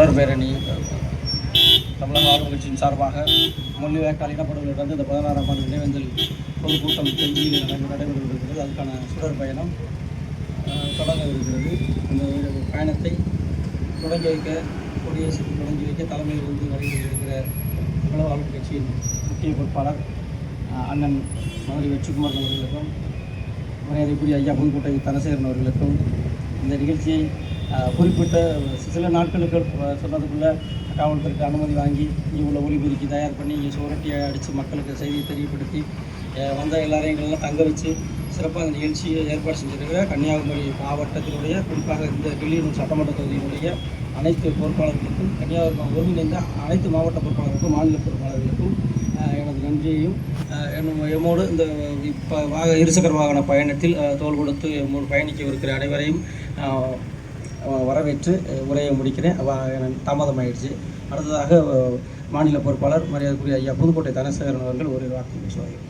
தொடர் பேரணி தமிழக ஆளும் கட்சியின் சார்பாக மொழிவாய்க்கால் இனப்படுகொலையிலிருந்து இந்த 16ஆம் ஆண்டு நினைவேந்தல் பொதுக்கூட்டம் செஞ்சியில் நடைபெறுகிறது. அதுக்கான சுடர் பயணம் தொடங்க இருக்கிறது. அந்த பயணத்தை தொடங்கி வைக்க கொடியரசுக்கு தொடங்கி வைக்க தலைமையில் இருந்து வருகின்ற தமிழக ஆளும் கட்சியின் முக்கிய பொறுப்பாளர் அண்ணன் மதுரை வெற்றிக்குமார் அவர்களுக்கும் மரியாதைக்குரிய ஐயா புதுக்கோட்டை தனசேகரன் அவர்களுக்கும் இந்த நிகழ்ச்சியை குறிப்பிட்ட சில நாட்களுக்கு சொன்னதுக்குள்ளே காவல்துறைக்கு அனுமதி வாங்கி இங்கே உள்ள ஒளிபெருக்கி தயார் பண்ணி இங்கே சுவரட்டியை அடித்து மக்களுக்கு செய்தியை தெரியப்படுத்தி வந்த எல்லாரையும் எங்களெல்லாம் தங்க வச்சு சிறப்பாக அந்த நிகழ்ச்சியை ஏற்பாடு செஞ்சிருக்கிற கன்னியாகுமரி மாவட்டத்தினுடைய குறிப்பாக இந்த கிள்ளியூர் சட்டமன்ற தொகுதியினுடைய அனைத்து பொறுப்பாளர்களுக்கும் கன்னியாகுமரி ஒருங்கிணைந்த அனைத்து மாவட்ட பொறுப்பாளர்களுக்கும் மாநில பொறுப்பாளர்களுக்கும் எனது நன்றியையும் எம்மோடு இந்த இப்போ இருசக்கர வாகன பயணத்தில் தோள் கொடுத்து எம்மோடு பயணிக்கவிருக்கிற அனைவரையும் வரவேற்று உரையை முடிக்கிறேன். தாமதமாயிடுச்சு. அடுத்ததாக மாநில பொறுப்பாளர் மரியாதைக்குரிய ஐயா புதுக்கோட்டை தனசேகரன் அவர்கள் ஒரு வார்த்தை பேசுவார்கள்.